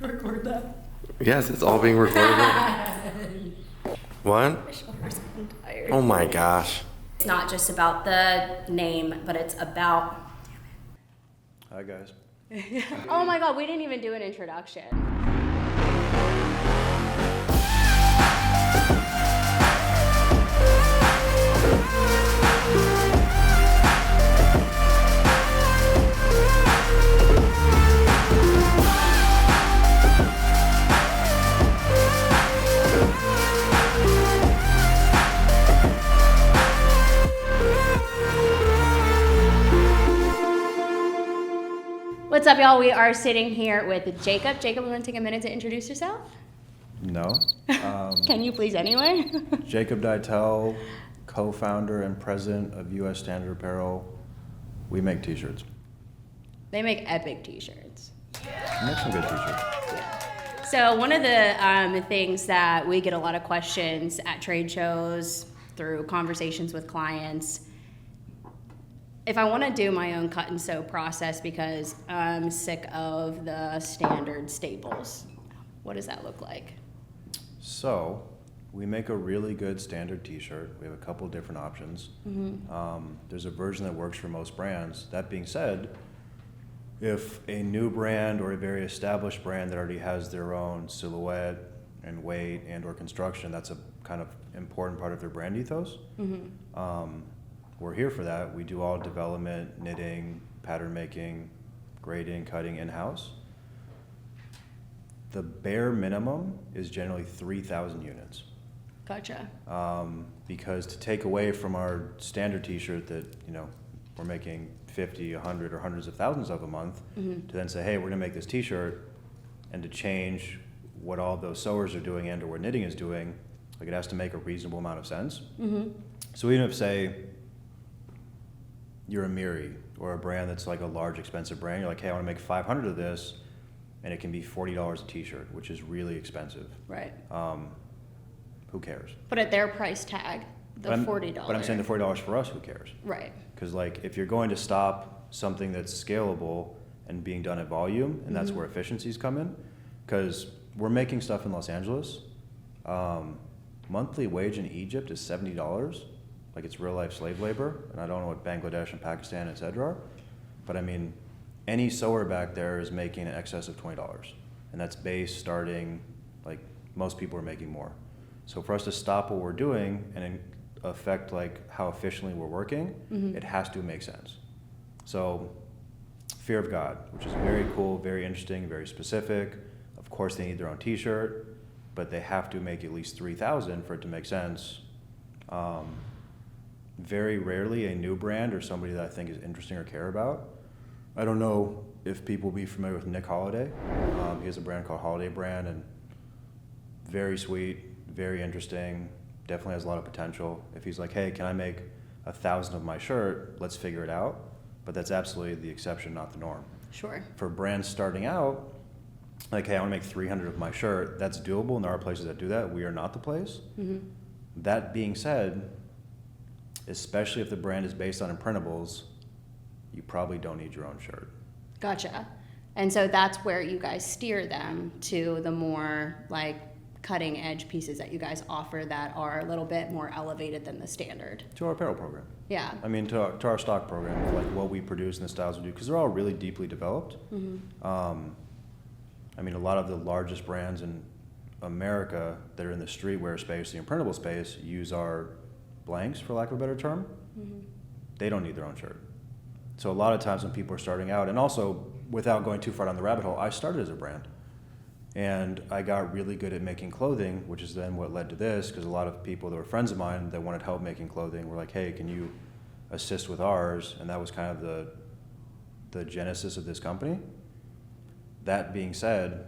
Record that. Yes, it's all being recorded. What? My shoulders are tired. Oh my gosh. It's not just about the name, but it's about... Hi, guys. Oh my god, we didn't even do an introduction. What's up, y'all? We are sitting here with Jacob. Jacob, you want to take a minute to introduce yourself? No. Can you please anyway? Jakob Deitell, co-founder and president of US Standard Apparel. We make t-shirts. They make epic t-shirts. We make some good t-shirts. So one of the things that we get a lot of questions at trade shows, through conversations with clients, if I want to do my own cut and sew process because I'm sick of the standard staples, what does that look like? So, we make a really good standard t-shirt. We have a couple different options. There's a version that works for most brands. That being said, if a new brand or a very established brand that already has their own silhouette and weight and or construction, that's a kind of important part of their brand ethos. We're here for that. We do all development, knitting, pattern making, grading, cutting in-house. The bare minimum is generally 3,000 units. Gotcha. Because to take away from our standard t-shirt that, you know, we're making 50, 100, or hundreds of thousands of a month, to then say, hey, we're gonna make this t-shirt, and to change what all those sewers are doing and or what knitting is doing, like it has to make a reasonable amount of sense. So even if, say, you're a Miri or a brand that's like a large expensive brand, you're like, hey, I want to make 500 of this, and it can be $40 a t-shirt, which is really expensive. Right. Who cares? But at their price tag, $40. But I'm saying the $40 for us, who cares? Right. Because like if you're going to stop something that's scalable and being done at volume, and that's where efficiencies come in, because we're making stuff in Los Angeles. Monthly wage in Egypt is $70. Like it's real life slave labor, and I don't know what Bangladesh and Pakistan, et cetera are, but I mean, any sewer back there is making in excess of $20, and that's base starting, like most people are making more. So for us to stop what we're doing and affect like how efficiently we're working, it has to make sense. So fear of God, which is very cool, very interesting, very specific. Of course they need their own t-shirt, but they have to make at least 3,000 for it to make sense. Very rarely a new brand or somebody that I think is interesting or care about. I don't know if people will be familiar with Nick Holiday. He has a brand called Holiday Brand, and very sweet, very interesting, definitely has a lot of potential. If he's like, hey, can I make 1,000 of my shirt, let's figure it out. But that's absolutely the exception, not the norm. Sure. For brands starting out, like, hey, I want to make 300 of my shirt, that's doable, and there are places that do that. We are not the place. That being said, especially if the brand is based on imprintables, you probably don't need your own shirt. Gotcha. And so that's where you guys steer them to the more like cutting edge pieces that you guys offer that are a little bit more elevated than the standard. To our apparel program. Yeah. I mean, to our stock program, like what we produce and the styles we do, because they're all really deeply developed. I mean, a lot of the largest brands in America that are in the streetwear space, the imprintable space, use our blanks, for lack of a better term. They don't need their own shirt. So a lot of times when people are starting out, and also without going too far down the rabbit hole, I started as a brand. And I got really good at making clothing, which is then what led to this, because a lot of people that were friends of mine that wanted help making clothing were like, hey, can you assist with ours? And that was kind of the genesis of this company. That being said,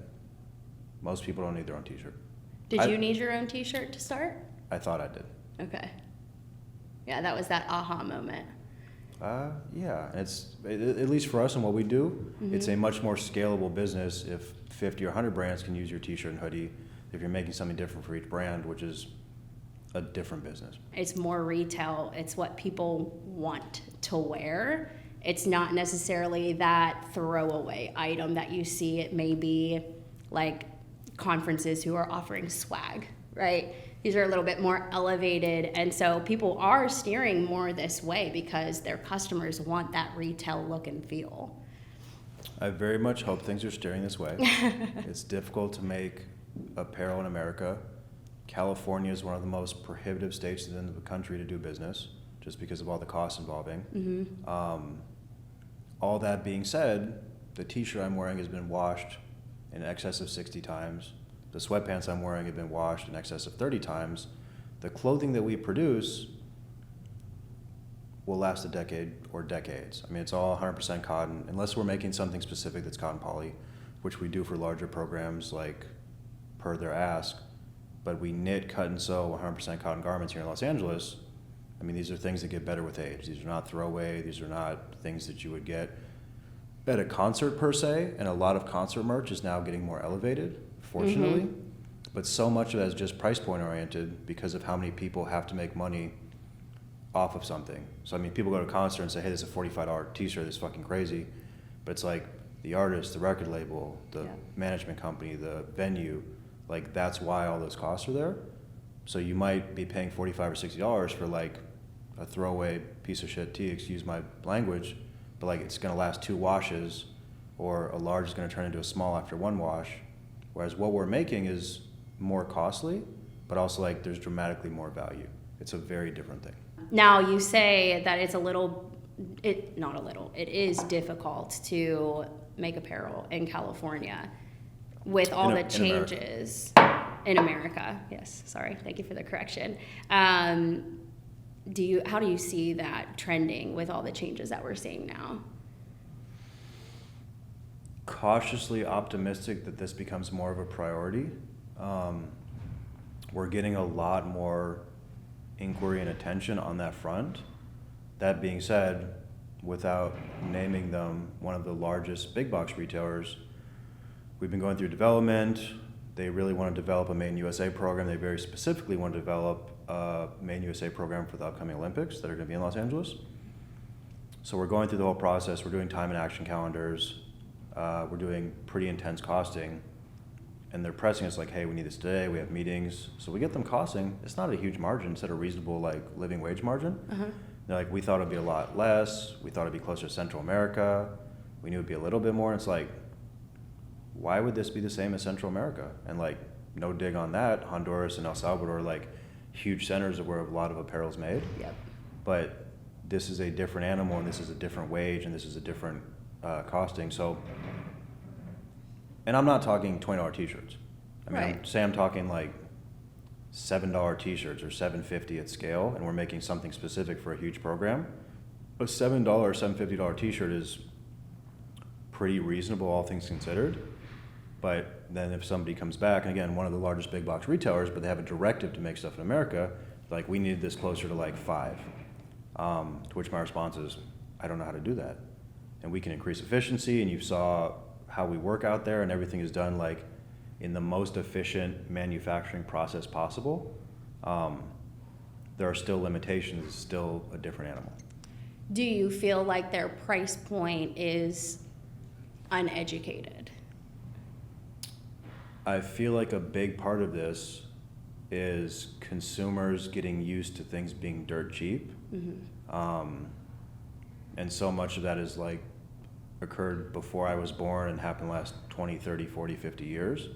most people don't need their own t-shirt. Did you need your own t-shirt to start? I thought I did. Okay. Yeah, that was that aha moment. Yeah, and it's, at least for us and what we do, it's a much more scalable business if 50 or 100 brands can use your t-shirt and hoodie, if you're making something different for each brand, which is a different business. It's more retail. It's what people want to wear. It's not necessarily that throwaway item that you see. It may be like conferences who are offering swag, right? These are a little bit more elevated, and so people are steering more this way because their customers want that retail look and feel. I very much hope things are steering this way. It's difficult to make apparel in America. California is one of the most prohibitive states in the country to do business, just because of all the costs involving. All that being said, the t-shirt I'm wearing has been washed in excess of 60 times. The sweatpants I'm wearing have been washed in excess of 30 times. The clothing that we produce will last a decade or decades. I mean, it's all 100% cotton, unless we're making something specific that's cotton poly, which we do for larger programs like per their ask. But we knit, cut, and sew 100% cotton garments here in Los Angeles. I mean, these are things that get better with age. These are not throwaway. These are not things that you would get at a concert per se, and a lot of concert merch is now getting more elevated, fortunately. But so much of that is just price point oriented because of how many people have to make money off of something. So I mean, people go to a concert and say, hey, this is a $45 t-shirt, it's fucking crazy. But it's like the artist, the record label, the management company, the venue, like that's why all those costs are there. So you might be paying $45 or $60 for like a throwaway piece of shit tee, excuse my language, but like it's gonna last 2 washes, or a large is gonna turn into a small after 1 wash. Whereas what we're making is more costly, but also like there's dramatically more value. It's a very different thing. Now you say that it's it is difficult to make apparel in California with all the changes in America. Yes, sorry, thank you for the correction. How do you see that trending with all the changes that we're seeing now? Cautiously optimistic that this becomes more of a priority. We're getting a lot more inquiry and attention on that front. That being said, without naming them, one of the largest big box retailers, we've been going through development. They really want to develop a Made in USA program. They very specifically want to develop a Made in USA program for the upcoming Olympics that are going to be in Los Angeles. So we're going through the whole process. We're doing time and action calendars. We're doing pretty intense costing. And they're pressing us like, hey, we need this today. We have meetings. So we get them costing. It's not a huge margin. It's at a reasonable like living wage margin. They're like, we thought it'd be a lot less. We thought it'd be closer to Central America. We knew it'd be a little bit more. And it's like, why would this be the same as Central America? And like, no dig on that. Honduras and El Salvador are like huge centers where a lot of apparel is made. Yep. But this is a different animal, and this is a different wage, and this is a different costing. So, and I'm not talking $20 t-shirts. I mean, I'm talking like $7 t-shirts or $7.50 at scale, and we're making something specific for a huge program. A $7, $7.50 t-shirt is pretty reasonable, all things considered. But then if somebody comes back, and again, one of the largest big box retailers, but they have a directive to make stuff in America, like we need this closer to like 5. To which my response is, I don't know how to do that. And we can increase efficiency, and you saw how we work out there, and everything is done like in the most efficient manufacturing process possible. There are still limitations, it's still a different animal. Do you feel like their price point is uneducated? I feel like a big part of this is consumers getting used to things being dirt cheap. And so much of that is like occurred before I was born and happened the last 20, 30, 40, 50 years.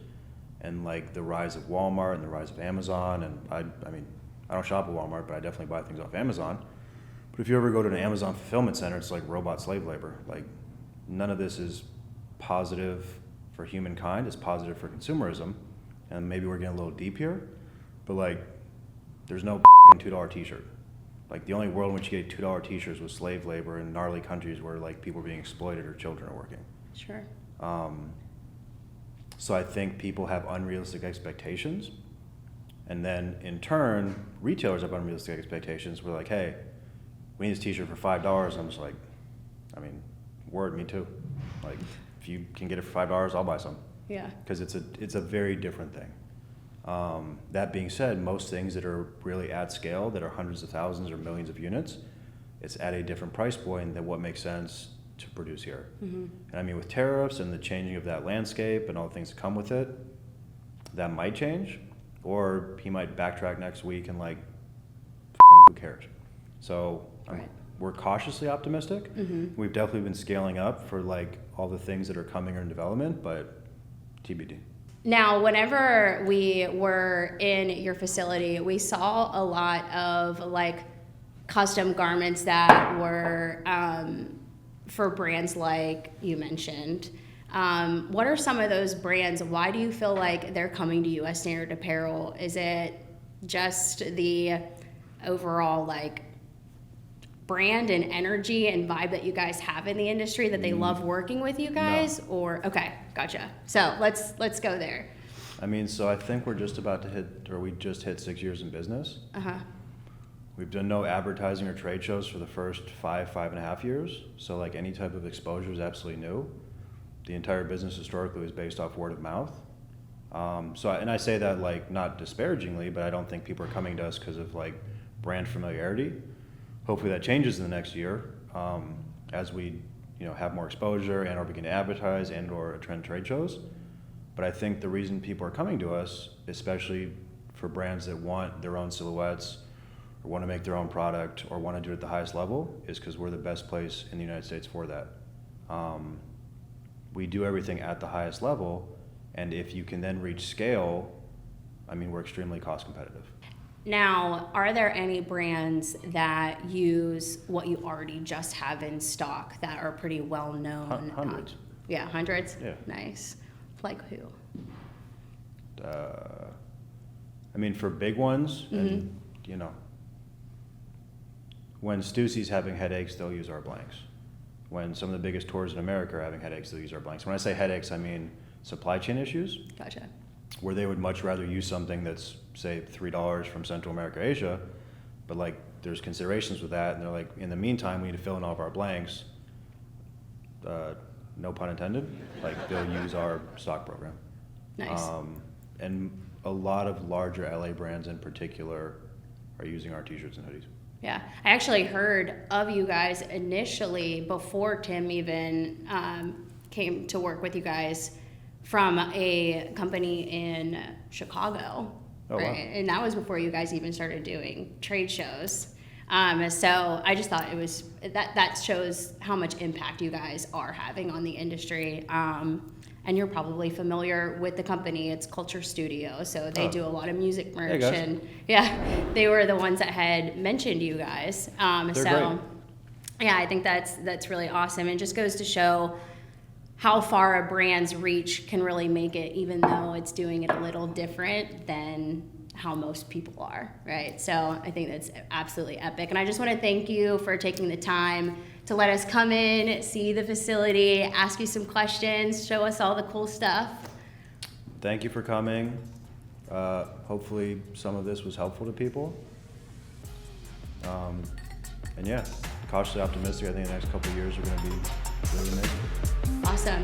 And like the rise of Walmart and the rise of Amazon, and I mean, I don't shop at Walmart, but I definitely buy things off Amazon. But if you ever go to an Amazon fulfillment center, it's like robot slave labor. Like none of this is positive for humankind, it's positive for consumerism. And maybe we're getting a little deep here, but like there's no $2 t-shirt. Like the only world in which you get $2 t-shirts was slave labor in gnarly countries where like people are being exploited or children are working. Sure. So I think people have unrealistic expectations, and then in turn, retailers have unrealistic expectations. We're like, hey, we need this t-shirt for $5. I'm just like, I mean, word, me too. Like, if you can get it for $5, I'll buy some. Yeah. Because it's a very different thing. That being said, most things that are really at scale, that are hundreds of thousands or millions of units, it's at a different price point than what makes sense to produce here. And I mean, with tariffs and the changing of that landscape and all the things that come with it, that might change, or he might backtrack next week and like, who cares? So Right. we're cautiously optimistic. We've definitely been scaling up for like all the things that are coming or in development, but TBD. Now, whenever we were in your facility, we saw a lot of like custom garments that were for brands like you mentioned. What are some of those brands? Why do you feel like they're coming to US Standard Apparel? Is it just the overall like brand and energy and vibe that you guys have in the industry that they love working with you guys? No. Or okay, gotcha. So let's go there. I mean, so I think we're just about to hit, or we just hit 6 years in business. We've done no advertising or trade shows for the first 5.5 years. So like any type of exposure is absolutely new. The entire business historically was based off word of mouth. And I say that like not disparagingly, but I don't think people are coming to us because of like brand familiarity. Hopefully that changes in the next year as we have more exposure and or begin to advertise and or attend trade shows. But I think the reason people are coming to us, especially for brands that want their own silhouettes or want to make their own product or want to do it at the highest level, is because we're the best place in the United States for that. We do everything at the highest level, and if you can then reach scale, I mean, we're extremely cost competitive. Now, are there any brands that use what you already just have in stock that are pretty well known? Hundreds. Yeah, hundreds? Yeah. Nice. Like who? I mean, for big ones, and when Stussie's having headaches, they'll use our blanks. When some of the biggest tours in America are having headaches, they'll use our blanks. When I say headaches, I mean supply chain issues. Gotcha. Where they would much rather use something that's, say, $3 from Central America, Asia, but like there's considerations with that, and they're like, in the meantime, we need to fill in all of our blanks. No pun intended. Like they'll use our stock program. Nice. And a lot of larger LA brands in particular are using our t-shirts and hoodies. Yeah, I actually heard of you guys initially before Tim even came to work with you guys from a company in Chicago. Oh, wow. And that was before you guys even started doing trade shows. So I just thought it was, that shows how much impact you guys are having on the industry. And you're probably familiar with the company. It's Culture Studio, so they do a lot of music merch. Hey, guys. And yeah, they were the ones that had mentioned you guys. They're so great. yeah, I think that's really awesome. It just goes to show how far a brand's reach can really make it, even though it's doing it a little different than how most people are, right? So I think that's absolutely epic. And I just want to thank you for taking the time to let us come in, see the facility, ask you some questions, show us all the cool stuff. Thank you for coming. Hopefully some of this was helpful to people. And yeah, cautiously optimistic. I think the next couple of years are going to be really amazing. Awesome.